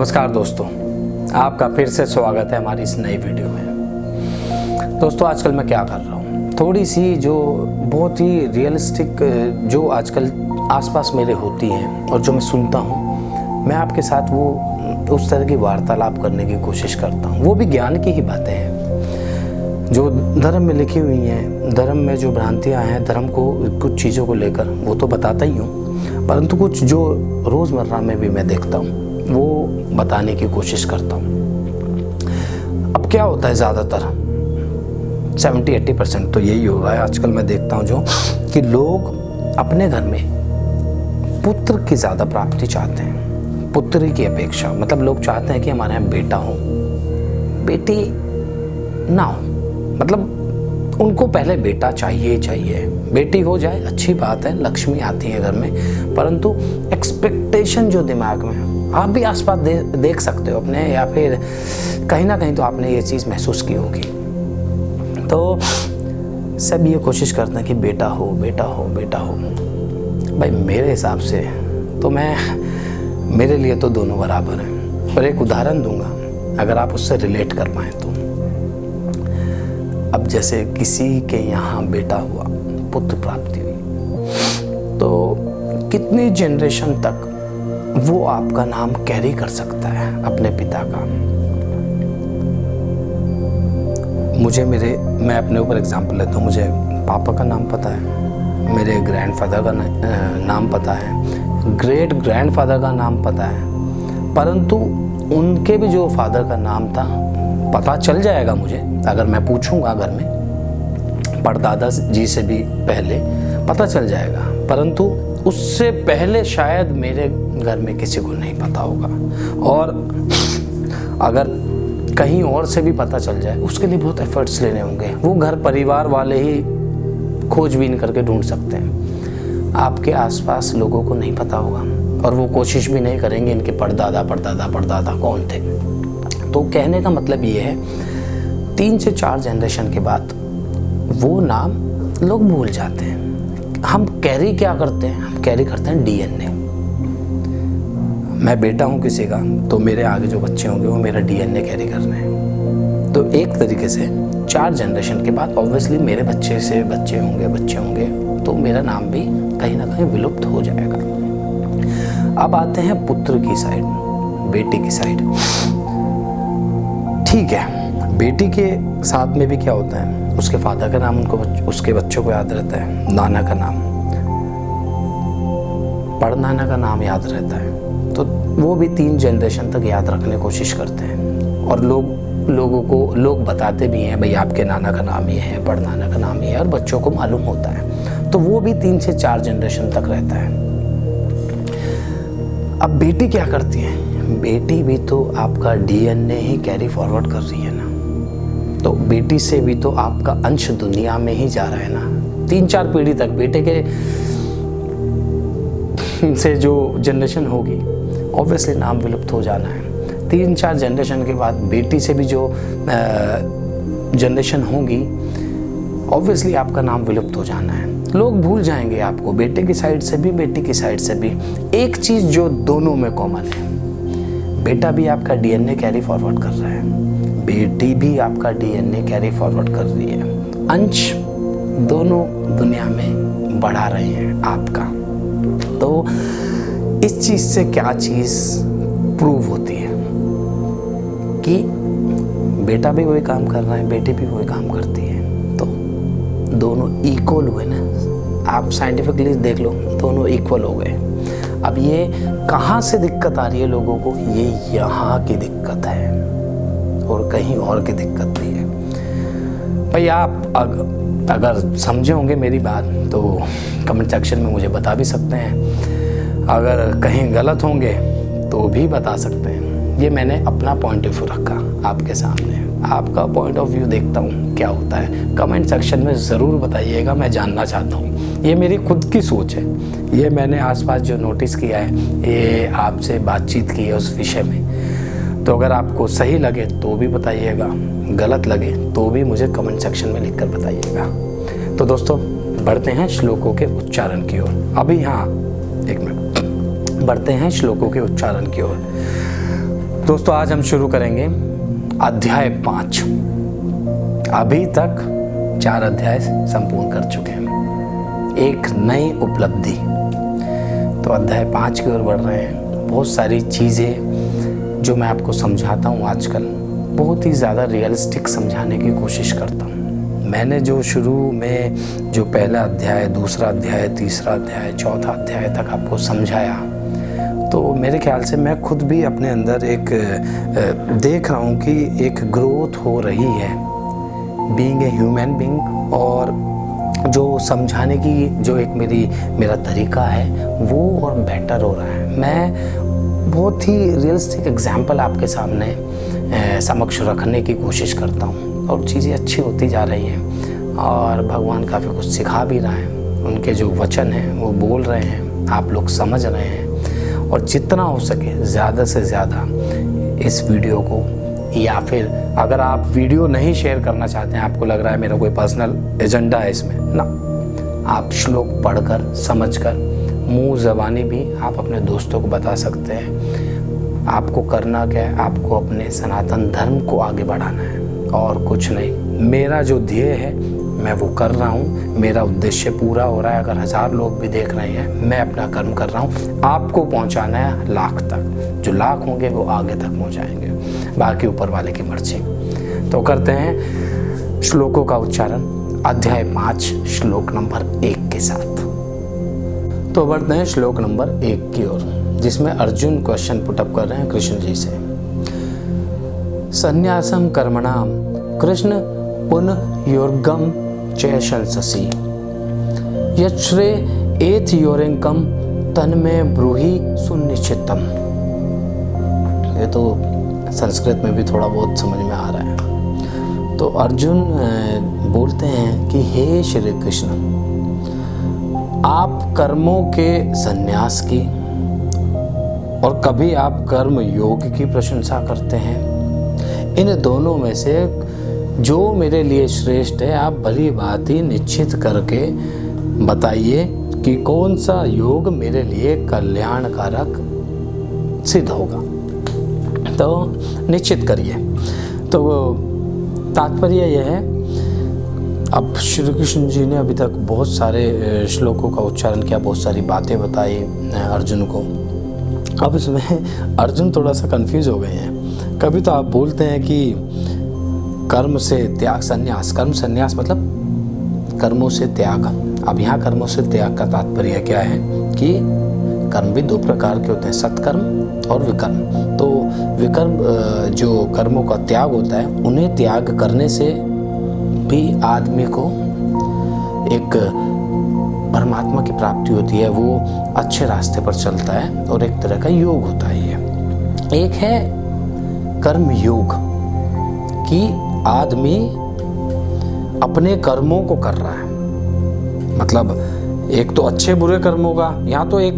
नमस्कार दोस्तों, आपका फिर से स्वागत है हमारी इस नई वीडियो में। दोस्तों, आजकल मैं क्या कर रहा हूँ, थोड़ी सी जो बहुत ही रियलिस्टिक जो आजकल आसपास मेरे होती हैं और जो मैं सुनता हूँ, मैं आपके साथ वो उस तरह की वार्तालाप करने की कोशिश करता हूँ। वो भी ज्ञान की ही बातें हैं जो धर्म में लिखी हुई हैं। धर्म में जो भ्रांतियाँ हैं, धर्म को कुछ चीज़ों को लेकर वो तो बताता ही हूँ, परंतु कुछ जो रोज़मर्रा में भी मैं देखता हूँ वो बताने की कोशिश करता हूँ। अब क्या होता है, ज़्यादातर 70-80% तो यही हो रहा है आजकल। मैं देखता हूँ जो कि लोग अपने घर में पुत्र की ज़्यादा प्राप्ति चाहते हैं, पुत्री की अपेक्षा। मतलब लोग चाहते हैं कि हमारे यहाँ बेटा हो, बेटी ना हो। मतलब उनको पहले बेटा चाहिए ही चाहिए। बेटी हो जाए अच्छी बात है, लक्ष्मी आती है घर में, परंतु एक्सपेक्टेशन जो दिमाग में, आप भी आसपास देख सकते हो अपने, या फिर कहीं ना कहीं तो आपने ये चीज़ महसूस की होगी। तो सब ये कोशिश करते हैं कि बेटा हो, बेटा हो, बेटा हो। भाई मेरे हिसाब से तो मेरे लिए तो दोनों बराबर हैं। और एक उदाहरण दूंगा, अगर आप उससे रिलेट कर पाएँ तो। अब जैसे किसी के यहाँ बेटा हुआ, पुत्र प्राप्ति हुई, तो कितनी जनरेशन तक वो आपका नाम कैरी कर सकता है, अपने पिता का। मैं अपने ऊपर एग्जांपल लेता हूँ। मुझे पापा का नाम पता है, मेरे ग्रैंडफादर का नाम पता है, ग्रेट ग्रैंडफादर का नाम पता है, परंतु उनके भी जो फादर का नाम था पता चल जाएगा मुझे, अगर मैं पूछूंगा घर में, परदादा जी से भी पहले पता चल जाएगा। परंतु उससे पहले शायद मेरे घर में किसी को नहीं पता होगा, और अगर कहीं और से भी पता चल जाए उसके लिए बहुत एफर्ट्स लेने होंगे। वो घर परिवार वाले ही खोजबीन करके ढूंढ सकते हैं। आपके आसपास लोगों को नहीं पता होगा और वो कोशिश भी नहीं करेंगे इनके परदादा कौन थे। तो कहने का मतलब ये है, 3 से 4 जनरेशन के बाद वो नाम लोग भूल जाते हैं। हम कैरी क्या करते हैं? हम कैरी करते हैं डीएनए। मैं बेटा हूँ किसी का, तो मेरे आगे जो बच्चे होंगे वो मेरा डीएनए कैरी कर रहे हैं। तो एक तरीके से 4 जनरेशन के बाद ऑब्वियसली मेरे बच्चे से बच्चे होंगे, तो मेरा नाम भी कहीं ना कहीं विलुप्त हो जाएगा। अब आते हैं पुत्र की साइड, बेटी की साइड। ठीक है, बेटी के साथ में भी क्या होता है, उसके फादर का नाम उसके बच्चों को याद रहता है, नाना का नाम, परनाना का नाम याद रहता है। तो वो भी 3 जनरेशन तक याद रखने की कोशिश करते हैं। और लोग बताते भी हैं, भाई आपके नाना का नाम ये है, परनाना का नाम ये है, और बच्चों को मालूम होता है। तो वो भी 3 से 4 जनरेशन तक रहता है। अब बेटी क्या करती है? बेटी भी तो आपका डीएनए ही कैरी फॉरवर्ड कर रही है ना। तो बेटी से भी तो आपका अंश दुनिया में ही जा रहा है ना। 3-4 पीढ़ी तक बेटे के से जो जनरेशन होगी, ऑब्वियसली नाम विलुप्त हो जाना है। 3-4 जनरेशन के बाद बेटी से भी जो जनरेशन होगी, ऑब्वियसली आपका नाम विलुप्त हो जाना है। लोग भूल जाएंगे आपको, बेटे की साइड से भी, बेटी की साइड से भी। एक चीज़ जो दोनों में कॉमन है, बेटा भी आपका डीएनए कैरी फॉरवर्ड कर रहा है, बेटी भी आपका डीएनए कैरी फॉरवर्ड कर रही है। अंश दोनों दुनिया में बढ़ा रहे हैं आपका। तो इस चीज़ से क्या चीज़ प्रूव होती है कि बेटा भी वही काम कर रहा है, बेटी भी वही काम करती है, तो दोनों इक्वल हुए ना। आप साइंटिफिकली देख लो, दोनों इक्वल हो गए। अब ये कहाँ से दिक्कत आ रही है लोगों को? ये यहाँ की दिक्कत है और कहीं और की दिक्कत नहीं है। भाई आप अगर समझे होंगे मेरी बात तो कमेंट सेक्शन में मुझे बता भी सकते हैं। अगर कहीं गलत होंगे तो भी बता सकते हैं। ये मैंने अपना पॉइंट ऑफ व्यू रखा आपके सामने, आपका पॉइंट ऑफ व्यू देखता हूँ क्या होता है। कमेंट सेक्शन में ज़रूर बताइएगा, मैं जानना चाहता हूँ। ये मेरी खुद की सोच है, ये मैंने आसपास जो नोटिस किया है, ये आपसे बातचीत की है उस विषय में। तो अगर आपको सही लगे तो भी बताइएगा, गलत लगे तो भी मुझे कमेंट सेक्शन में लिखकर बताइएगा। तो दोस्तों, बढ़ते हैं श्लोकों के उच्चारण की ओर। अभी हाँ, एक मिनट, बढ़ते हैं श्लोकों के उच्चारण की ओर। दोस्तों आज हम शुरू करेंगे अध्याय 5। अभी तक 4 अध्याय संपूर्ण कर चुके हैं, एक नई उपलब्धि। तो अध्याय 5 की ओर बढ़ रहे हैं। बहुत सारी चीज़ें जो मैं आपको समझाता हूँ आजकल बहुत ही ज़्यादा रियलिस्टिक समझाने की कोशिश करता हूँ। मैंने जो शुरू में जो पहला अध्याय, दूसरा अध्याय, तीसरा अध्याय, चौथा अध्याय तक आपको समझाया, तो मेरे ख्याल से मैं खुद भी अपने अंदर एक देख रहा हूँ कि एक ग्रोथ हो रही है बीइंग ए ह्यूमन बीइंग, और जो समझाने की जो एक मेरा तरीका है वो और बेटर हो रहा है। मैं बहुत ही रियलिस्टिक एग्जाम्पल आपके सामने समक्ष रखने की कोशिश करता हूँ और चीज़ें अच्छी होती जा रही हैं और भगवान काफ़ी कुछ सिखा भी रहा है। उनके जो वचन हैं वो बोल रहे हैं, आप लोग समझ रहे हैं, और जितना हो सके ज़्यादा से ज़्यादा इस वीडियो को, या फिर अगर आप वीडियो नहीं शेयर करना चाहते हैं, आपको लग रहा है मेरा कोई पर्सनल एजेंडा है इसमें, ना, आप श्लोक पढ़कर समझकर मुंह ज़बानी भी आप अपने दोस्तों को बता सकते हैं। आपको करना क्या है, आपको अपने सनातन धर्म को आगे बढ़ाना है और कुछ नहीं। मेरा जो ध्येय है मैं वो कर रहा हूँ, मेरा उद्देश्य पूरा हो रहा है। अगर 1000 लोग भी देख रहे हैं, मैं अपना कर्म कर रहा हूँ। आपको पहुँचाना है लाख तक, जो लाख होंगे वो आगे तक पहुँचाएंगे, बाकी ऊपर वाले की मर्जी। तो करते हैं श्लोकों का उच्चारण अध्याय 5 श्लोक नंबर 1 के साथ। तो बढ़ते हैं श्लोक नंबर 1 की ओर, जिसमें अर्जुन क्वेश्चन पुटअप कर रहे हैं कृष्ण जी से। संन्यासम कर्मणाम कृष्ण पुनः योर्गम चैशंससि यच्छ्रे एथ योरेंकम तन्मे ब्रूहि सुनिश्चितम। ये तो संस्कृत में भी थोड़ा बहुत समझ में आ रहा है। तो अर्जुन बोलते हैं कि हे श्री कृष्ण, आप कर्मों के संन्यास की और कभी आप कर्म योग की प्रशंसा करते हैं। इन दोनों में से जो मेरे लिए श्रेष्ठ है आप भली बात ही निश्चित करके बताइए कि कौन सा योग मेरे लिए कल्याणकारक सिद्ध होगा। तो निश्चित करिए। तो तात्पर्य यह है, अब श्री कृष्ण जी ने अभी तक बहुत सारे श्लोकों का उच्चारण किया, बहुत सारी बातें बताई अर्जुन को। अब इसमें अर्जुन थोड़ा सा कंफ्यूज हो गए हैं। कभी तो आप बोलते हैं कि कर्म से त्याग संन्यास, कर्म संन्यास मतलब कर्मों से त्याग। अब यहाँ कर्मों से त्याग का तात्पर्य क्या है कि कर्म भी 2 प्रकार के होते हैं, सत्कर्म और विकर्म। तो विकर्म जो कर्मों का त्याग होता है, उन्हें त्याग करने से भी आदमी को एक परमात्मा की प्राप्ति होती है, वो अच्छे रास्ते पर चलता है और एक तरह का योग होता है। ये एक है कर्म योग कि आदमी अपने कर्मों को कर रहा है, मतलब एक तो अच्छे बुरे कर्मों का, यहाँ तो एक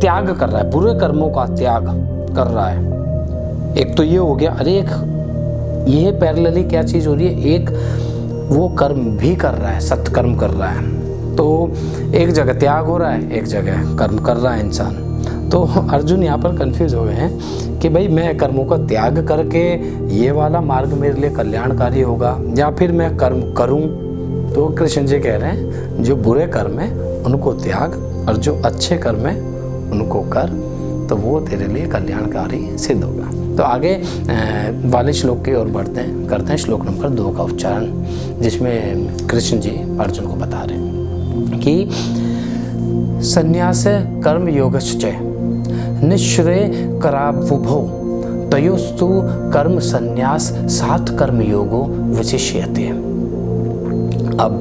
त्याग कर रहा है, बुरे कर्मों का त्याग कर रहा है। एक तो ये हो गया। अरे एक ये पैरेलली क्या चीज़ हो रही है, एक वो कर्म भी कर रहा है, सत्कर्म कर रहा है। तो एक जगह त्याग हो रहा है, एक जगह कर्म कर रहा है इंसान। तो अर्जुन यहाँ पर कंफ्यूज हो गए हैं कि भाई मैं कर्मों का त्याग करके ये वाला मार्ग मेरे लिए कल्याणकारी होगा, या फिर मैं कर्म करूं। तो कृष्ण जी कह रहे हैं जो बुरे कर्म है उनको त्याग और जो अच्छे कर्म है उनको कर, तो वो तेरे लिए कल्याणकारी सिद्ध होगा। तो आगे वाले श्लोक की ओर बढ़ते हैं, करते हैं श्लोक नंबर 2 का उच्चारण, जिसमें कृष्ण जी अर्जुन को बता रहे हैं कि संन्यास कर्म योगश्च निश्रेय करावुभो तयोस्तु कर्म संन्यास सात कर्म योगो विशिष्यते। अब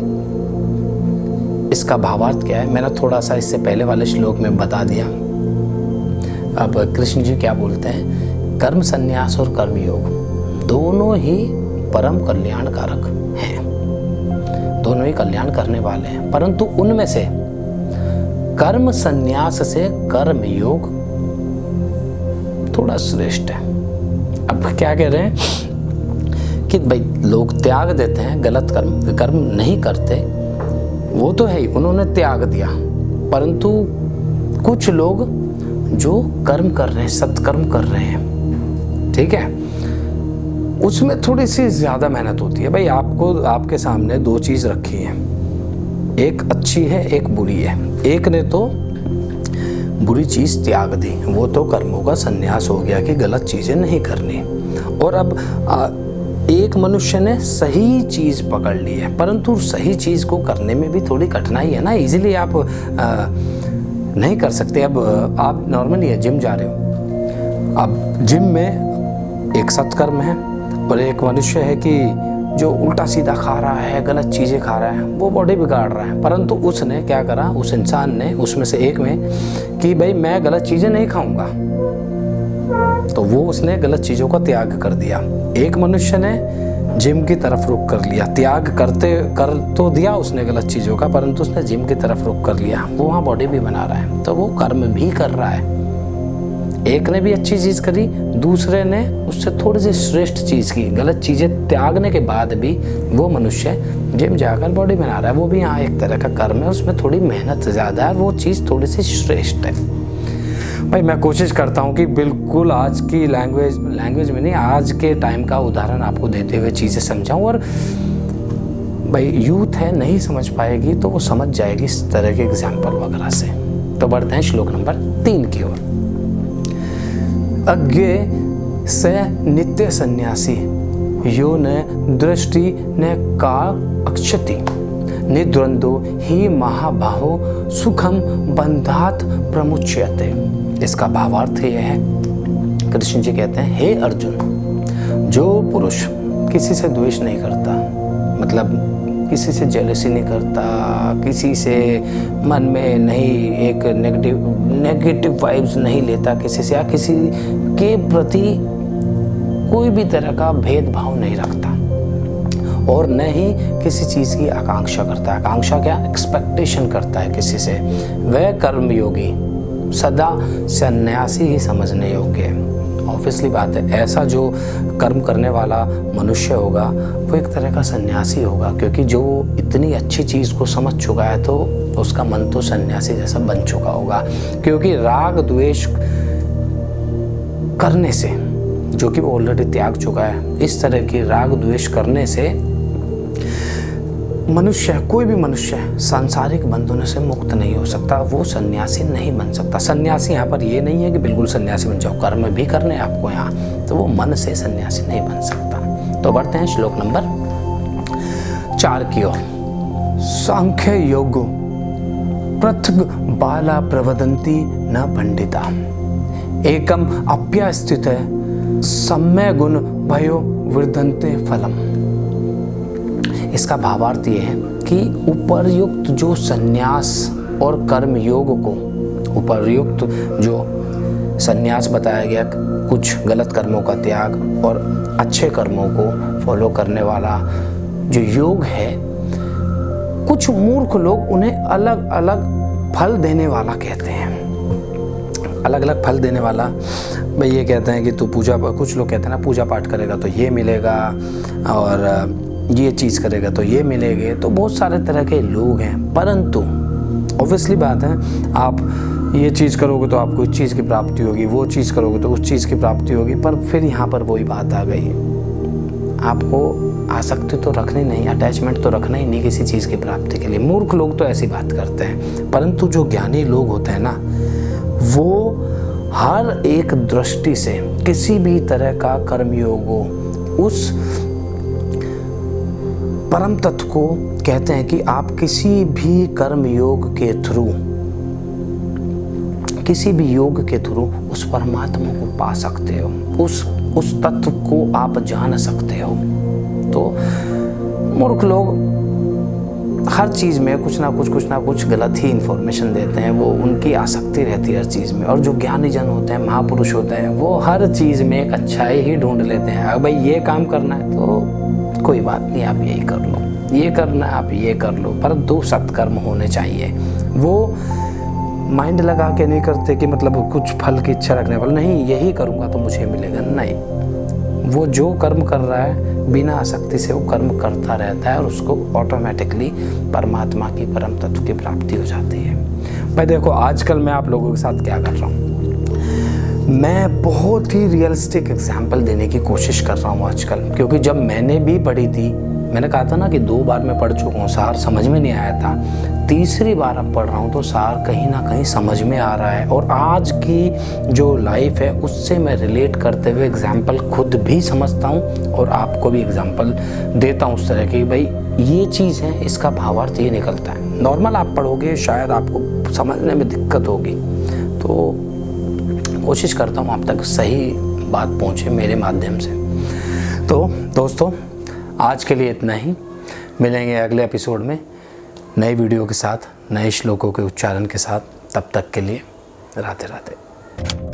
इसका भावार्थ क्या है मैंने थोड़ा सा इससे पहले वाले श्लोक में बता दिया। अब कृष्ण जी क्या बोलते हैं, कर्म संन्यास और कर्म योग दोनों ही परम कल्याणकारक हैं, दोनों ही कल्याण करने वाले हैं, परंतु उनमें से कर्म संन्यास से कर्म योग थोड़ा श्रेष्ठ है। अब क्या कह रहे हैं कि भाई लोग त्याग देते हैं, गलत कर्म नहीं करते, वो तो है ही, उन्होंने त्याग दिया, परंतु कुछ लोग जो कर्म कर रहे हैं, सत्कर्म कर रहे हैं, ठीक है, उसमें थोड़ी सी ज़्यादा मेहनत होती है। भाई आपको, आपके सामने दो चीज़ रखी है, एक अच्छी है एक बुरी है। एक ने तो बुरी चीज़ त्याग दी, वो तो कर्मों का संन्यास हो गया कि गलत चीज़ें नहीं करनी। और अब एक मनुष्य ने सही चीज़ पकड़ ली है, परंतु सही चीज़ को करने में भी थोड़ी कठिनाई है ना, इजीली आप नहीं कर सकते। अब आप नॉर्मली है जिम जा रहे हो, अब जिम में एक सत्कर्म है और एक मनुष्य है कि जो उल्टा सीधा खा रहा है, गलत चीज़ें खा रहा है, वो बॉडी बिगाड़ रहा है। परंतु उसने क्या करा, उस इंसान ने, उसमें से एक में, कि भाई मैं गलत चीज़ें नहीं खाऊंगा, तो वो उसने गलत चीज़ों का त्याग कर दिया। एक मनुष्य ने जिम की तरफ रुख कर लिया, त्याग कर तो दिया उसने गलत चीज़ों का, परंतु उसने जिम की तरफ रुख कर लिया, वो वहाँ बॉडी भी बना रहा है, तो वो कर्म भी कर रहा है। एक ने भी अच्छी चीज़ करी, दूसरे ने उससे थोड़ी सी श्रेष्ठ चीज़ की। गलत चीज़ें त्यागने के बाद भी वो मनुष्य जिम जाकर बॉडी बना रहा है, वो भी यहाँ एक तरह का कर्म है, उसमें थोड़ी मेहनत ज़्यादा है, वो चीज़ थोड़ी सी श्रेष्ठ है। भाई मैं कोशिश करता हूँ कि बिल्कुल आज की लैंग्वेज में नहीं, आज के टाइम का उदाहरण आपको देते हुए चीज़ें समझाऊँ। और भाई यूथ है, नहीं समझ पाएगी तो वो समझ जाएगी इस तरह के एग्जाम्पल वगैरह से। तो बढ़ते हैं श्लोक नंबर 3 की ओर। अज्ञे से नित्य सन्यासी यो न दृष्टि न का अक्षति निद्वंदो ही महाबाहो सुखम बंधात प्रमुच्यते। इसका भावार्थ यह है, कृष्ण जी कहते हैं, हे अर्जुन, जो पुरुष किसी से द्वेष नहीं करता, मतलब किसी से जेलसी नहीं करता, किसी से मन में नहीं एक नेगेटिव वाइब्स नहीं लेता किसी से, या किसी के प्रति कोई भी तरह का भेदभाव नहीं रखता, और न ही किसी चीज़ की आकांक्षा करता है। आकांक्षा क्या, एक्सपेक्टेशन करता है किसी से, वह कर्मयोगी सदा सन्यासी ही समझने योग्य है। ऑब्वियसली बात है, ऐसा जो कर्म करने वाला मनुष्य होगा वो एक तरह का सन्यासी होगा, क्योंकि जो इतनी अच्छी चीज़ को समझ चुका है तो उसका मन तो सन्यासी जैसा बन चुका होगा। क्योंकि राग द्वेष करने से, जो कि वो ऑलरेडी त्याग चुका है, इस तरह की राग द्वेष करने से मनुष्य, कोई भी मनुष्य सांसारिक बंधनों से मुक्त नहीं हो सकता, वो सन्यासी नहीं बन सकता। सन्यासी यहाँ पर ये नहीं है कि बिल्कुल सन्यासी बन जाओ, कर्म भी करने आपको यहाँ, तो वो मन से सन्यासी नहीं बन सकता। तो बढ़ते हैं श्लोक नंबर 4 की ओर। सांख्य योगो पृथग बाला प्रवदंती न पंडिता एकम अप्यास्थित सम्य गुण भयो वृद्धन्ते फलम। इसका भावार्थ ये है कि उपर्युक्त जो सन्यास और कर्म योग को, उपर्युक्त जो सन्यास बताया गया, कुछ गलत कर्मों का त्याग और अच्छे कर्मों को फॉलो करने वाला जो योग है, कुछ मूर्ख लोग उन्हें अलग अलग फल देने वाला कहते हैं। अलग अलग फल देने वाला, भाई ये कहते हैं कि तू पूजा, कुछ लोग कहते हैं ना, पूजा पाठ करेगा तो ये मिलेगा, और ये चीज़ करेगा तो ये मिलेंगे। तो बहुत सारे तरह के लोग हैं, परंतु ऑब्वियसली बात है, आप ये चीज़ करोगे तो आपको इस चीज़ की प्राप्ति होगी, वो चीज़ करोगे तो उस चीज़ की प्राप्ति होगी। पर फिर यहाँ पर वही बात आ गई, आपको आसक्ति तो रखनी नहीं, अटैचमेंट तो रखना ही नहीं किसी चीज़ की प्राप्ति के लिए। मूर्ख लोग तो ऐसी बात करते हैं, परंतु जो ज्ञानी लोग होते हैं ना, वो हर एक दृष्टि से किसी भी तरह का कर्मयोग हो, उस परम तत्व को कहते हैं कि आप किसी भी कर्म योग के थ्रू, किसी भी योग के थ्रू उस परमात्मा को पा सकते हो, उस तत्व को आप जान सकते हो। तो मूर्ख लोग हर चीज़ में कुछ ना कुछ गलत ही इन्फॉर्मेशन देते हैं, वो उनकी आसक्ति रहती है हर चीज़ में। और जो ज्ञानी जन होते हैं, महापुरुष होते हैं, वो हर चीज़ में एक अच्छाई ही ढूंढ लेते हैं। अगर भाई ये काम करना है तो कोई बात नहीं, आप यही कर लो, ये करना है आप ये कर लो, पर 2 सत्कर्म होने चाहिए। वो माइंड लगा के नहीं करते कि मतलब कुछ फल की इच्छा रखने वाले, नहीं यही करूँगा तो मुझे मिलेगा, नहीं। वो जो कर्म कर रहा है बिना आसक्ति से वो कर्म करता रहता है, और उसको ऑटोमेटिकली परमात्मा की परम तत्व की प्राप्ति हो जाती है। भाई देखो, आजकल मैं आप लोगों के साथ क्या कर रहा हूँ, मैं बहुत ही रियलिस्टिक एग्जाम्पल देने की कोशिश कर रहा हूँ आजकल, क्योंकि जब मैंने भी पढ़ी थी, मैंने कहा था ना कि 2 बार मैं पढ़ चुका हूँ, सार समझ में नहीं आया था। तीसरी बार अब पढ़ रहा हूँ तो सार कहीं ना कहीं समझ में आ रहा है, और आज की जो लाइफ है उससे मैं रिलेट करते हुए एग्जाम्पल खुद भी समझता हूँ और आपको भी एग्जाम्पल देता हूँ उस तरह की, भाई ये चीज़ है, इसका भावार्थ ये निकलता है। नॉर्मल आप पढ़ोगे शायद आपको समझने में दिक्कत होगी, तो कोशिश करता हूँ आप तक सही बात पहुँचे मेरे माध्यम से। तो दोस्तों, आज के लिए इतना ही। मिलेंगे अगले एपिसोड में नई वीडियो के साथ, नए श्लोकों के उच्चारण के साथ। तब तक के लिए राधे राधे।